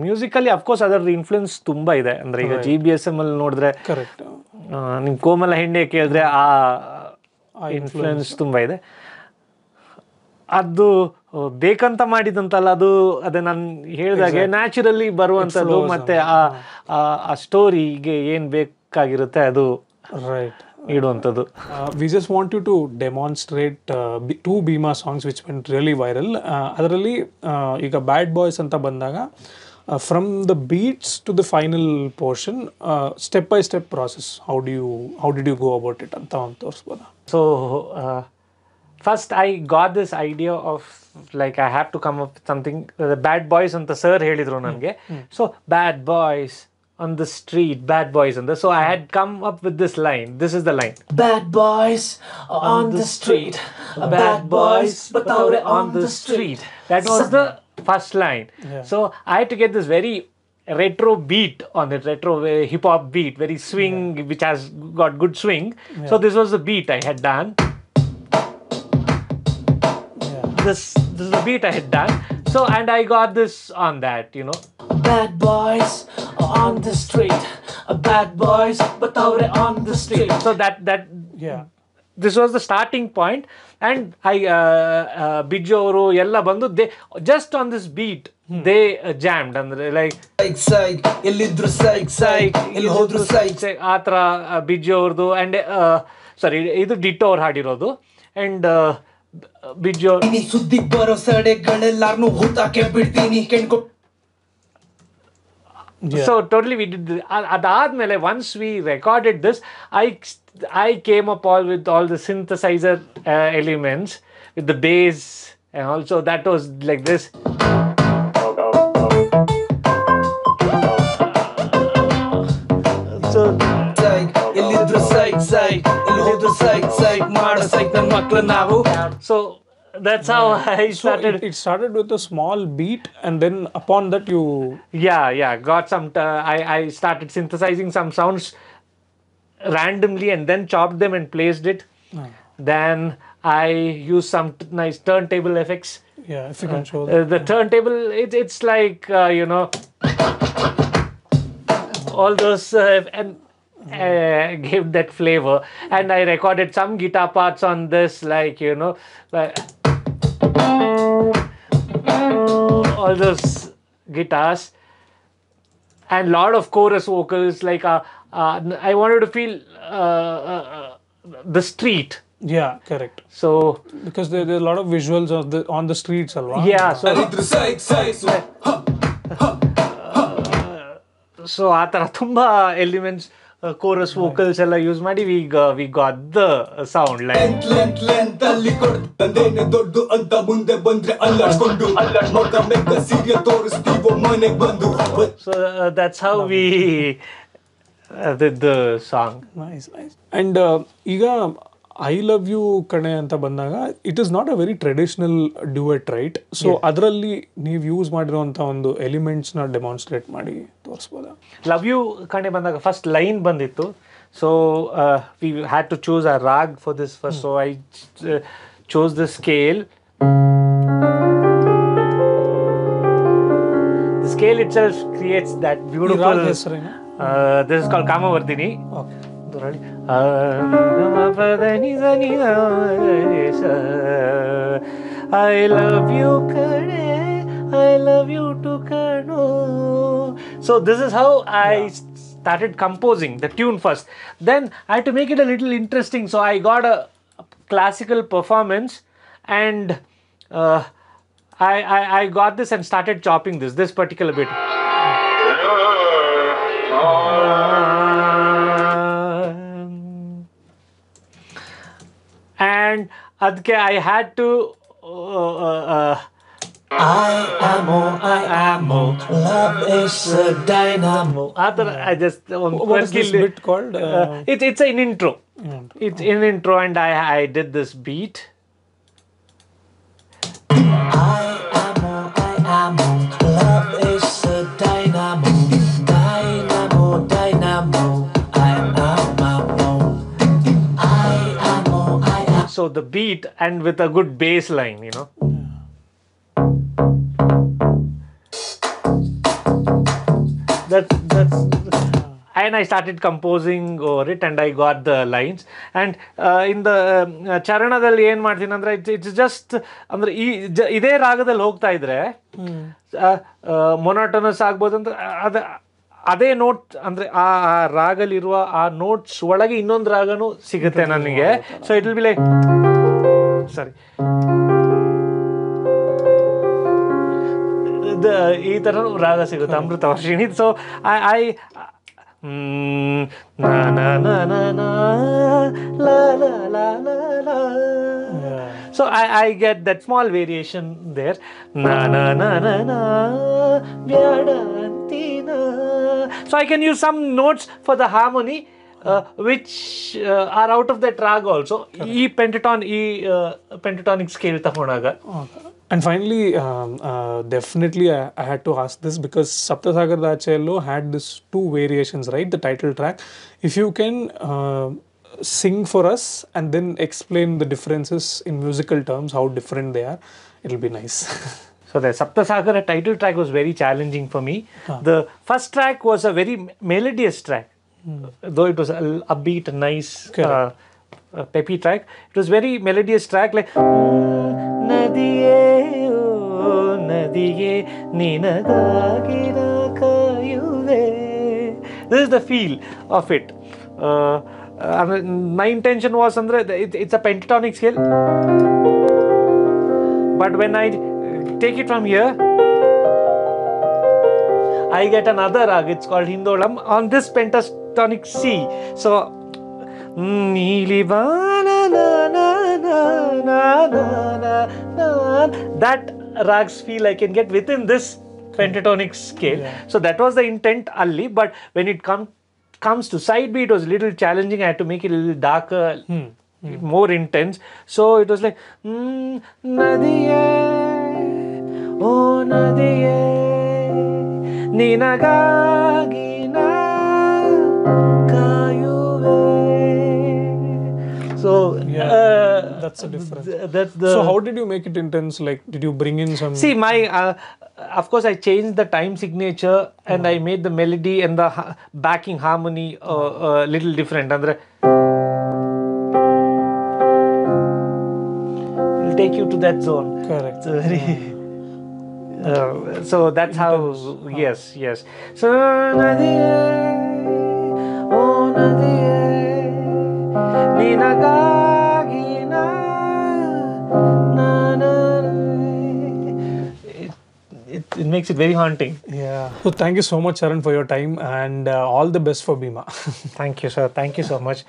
Speaker 1: musically of course ಅದರ influence ತುಂಬ ಇದೆ. ಅಂದರೆ ಈಗ GBSM ಅಲ್ಲಿ ನೋಡಿದ್ರೆ,
Speaker 2: correct,
Speaker 1: ನಿಮ್ಮ ಕೋಮಲ ಹೆಂಡೆ ಕೇಳಿದ್ರೆ ಆ ಇನ್ಫ್ಲುಯೆನ್ಸ್ ತುಂಬ ಇದೆ. ಅದು ಬೇಕಂತ ಮಾಡಿದಂತಲ್ಲ, ಅದೇ ನಾನು ಹೇಳಿದಾಗೆ ನ್ಯಾಚುರಲಿ ಬರುವಂಥದ್ದು. ಮತ್ತು ಆ ಸ್ಟೋರಿಗೆ ಏನು ಬೇಕಾಗಿರುತ್ತೆ ಅದು
Speaker 2: ರೈಟ್
Speaker 1: ಇಡುವಂಥದ್ದು.
Speaker 2: We just want you to demonstrate 2 Bheema songs which went really viral. ಅದರಲ್ಲಿ ಈಗ ಬ್ಯಾಡ್ ಬಾಯ್ಸ್ ಅಂತ ಬಂದಾಗ, from the beats to the final portion, step by step process, how did you go about it ಅಂತ ಒಂದು ತೋರಿಸ್ಬೋದಾ?
Speaker 1: So first I got this idea of like I have to come up with something. Bad boys ಅಂತ sir ಹೇಳಿದರು ನನಗೆ. So bad boys on the street, bad boys on the, so I had come up with this line. This is the line: bad boys on the street, bad boys but on the street. That was the first line. So I had to get this very retro beat on it, retro hip hop beat, very swing, which has got good swing. So this was the beat I had done. This is the beat I had done. So and I got this on that, you know, bad boys on the street, bad boys but on the street. So that this was the starting point, and I Bijju ಅವರು ಎಲ್ಲ ಬಂದು they just on this beat they jammed ಅಂದ್ರೆ like
Speaker 3: ಎಲ್ಲಿದ್ರು ಸೈಕ್ ಎಲ್ಲಿ ಹೋದ್ರು ಸೈಕ್
Speaker 1: ಆ ಥರ ಬಿಜ್ಜು ಅವ್ರದ್ದು ಆ್ಯಂಡ್ ಸಾರಿ ಇದು ಡಿಟ್ಟೋ ಅವ್ರು ಹಾಡಿರೋದು ಆ್ಯಂಡ್ ಬಿಜ್ಜು
Speaker 3: ಸುದ್ದಿಗೆ ಬರೋ ಸಡೆಗಳೆಲ್ಲಾರನು ಹೂತಾಕೆ ಬಿಡ್ತೀನಿ ಕೆಣ್ಕೊ.
Speaker 1: So totally we did adadmele once we recorded this, I came up all with all the synthesizer elements with the bass, and also that was like this. So
Speaker 3: ಎಲ್ಲಿದ್ರು ಸೈಕ್ ಮಾಡೋ ಸೈಕ್ ನನ್ನ ಮಕ್ಕಳು ನಾವು.
Speaker 1: So that's how I started.
Speaker 2: So it started with a small beat, and then upon that you
Speaker 1: got some I started synthesizing some sounds randomly and then chopped them and placed it. Then I used some nice turntable effects.
Speaker 2: If you can show
Speaker 1: the turntable, it's like all those and gave that flavor, and I recorded some guitar parts on this, like all those guitars and lot of chorus vocals, like I wanted to feel the street.
Speaker 2: Yeah, correct.
Speaker 1: So
Speaker 2: because there's a lot of visuals on the streets alwa.
Speaker 1: So ಆ ಥರ ತುಂಬ elements chorus vocals ಎಲ್ಲ use ಮಾಡಿ we got the sound like
Speaker 3: ಅಲ್ಲಿ ಕೊಡ್ತಂದೇನೆ ದೊಡ್ಡ ಅಂತ ಮುಂದೆ ಬಂದ್ರೆ ಅಲ್ಲಾಡ್ಕೊಂಡು ಮಗ ಮೆಗ್ಗ ಸೀರಿಯಲ್ ತೋರಿಸ್ತೀವೋ ಮನೆಗೆ ಬಂದು.
Speaker 1: So that's how we did the song.
Speaker 2: Nice. And ಈಗ ಐ ಲವ್ ಯು ಕಣೆ ಅಂತ ಬಂದಾಗ it is not a very traditional duet, right? So ಅದರಲ್ಲಿ ನೀವು ಯೂಸ್ ಮಾಡಿರೋಂಥ ಒಂದು ಎಲಿಮೆಂಟ್ಸ್ನ ಡೆಮಾನ್ಸ್ಟ್ರೇಟ್ ಮಾಡಿ ತೋರಿಸ್ಬೋದಾ?
Speaker 1: ಲವ್ ಯು ಕಣೆ ಬಂದಾಗ ಫಸ್ಟ್ ಲೈನ್ ಬಂದಿತ್ತು. So we had to choose a raag for this first. So I chose the scale. The scale itself creates that beautiful. This is called Kamavardhini.
Speaker 2: Okay.
Speaker 1: I love you kane, I love you to kano. So this is how I started composing the tune first. Then I had to make it a little interesting, so I got a classical performance, and I got this and started chopping this particular bit. And adke I had to
Speaker 3: I am, love is a dynamo.
Speaker 1: I just
Speaker 2: what is this bit called?
Speaker 1: It's an intro. It's an intro, and I did this beat.
Speaker 3: I am, love is a dynamo. Dynamo, I am.
Speaker 1: So the beat, and with a good bass line, That's and I started composing over it, and I got the lines. And in the ಚರಣದಲ್ಲಿ ಏನು ಮಾಡ್ತೀನಿ ಅಂದರೆ it's just ಅಂದರೆ ಇದೇ ರಾಗದಲ್ಲಿ ಹೋಗ್ತಾ ಇದ್ರೆ monotonous ಆಗ್ಬೋದು ಅಂತ ಅದೇ ನೋಟ್ ಅಂದರೆ ಆ ರಾಗಲಿರುವ ಆ ನೋಟ್ಸ್ ಒಳಗೆ ಇನ್ನೊಂದು ರಾಗನೂ ಸಿಗುತ್ತೆ ನನಗೆ. So it will be like sorry ಈ ಥರ ರಾಗ ಸಿಗುತ್ತೆ Amritavarshini. So I na na na na na la la la la la. So I get that small variation there. Na na na na na vyadantina. So I can use some notes for the harmony which are out of that rag also. E pentatonic scale tahonaga.
Speaker 2: And finally, definitely I had to ask this because Sapta Sagaradaache Ello had this two variations, right? The title track. If you can sing for us and then explain the differences in musical terms, how different they are, it'll be nice.
Speaker 1: So the Sapta Sagara title track was very challenging for me. The first track was a very melodious track, though it was upbeat and nice peppy track. It was very melodious track, like Nadiye o Nadiye ninagagi na kayuve. This is the feel of it. My intention was it's a pentatonic scale, but when I take it from here, I get another rag. It's called Hindolam on this pentatonic C. So that rags feel I can get within this pentatonic scale. So that was the intent alli, but when it comes to side B, it was a little challenging. I had to make it a little darker, more intense. So it was like Nadiye oh Nadiye ninagagi na kayuve. So
Speaker 2: that's a difference.
Speaker 1: That's the.
Speaker 2: So how did you make it intense? Like, did you bring in some?
Speaker 1: See, my of course I changed the time signature and I made the melody and the backing harmony a little different. Andre, it'll take you to that zone.
Speaker 2: Correct.
Speaker 1: So very. So that's how. Yes. So Nadiye, oh Nadiye, ninagagi na na. It makes it very haunting.
Speaker 2: Yeah. So thank you so much, Charan, for your time, and all the best for Bheema.
Speaker 1: Thank you, sir. Thank you so much.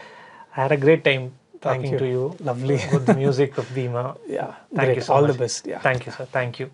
Speaker 1: I had a great time talking to you.
Speaker 2: Lovely.
Speaker 1: With the music of Bheema.
Speaker 2: Yeah.
Speaker 1: Thank you so
Speaker 2: all
Speaker 1: much.
Speaker 2: the best. Yeah.
Speaker 1: Thank you, sir. Thank you.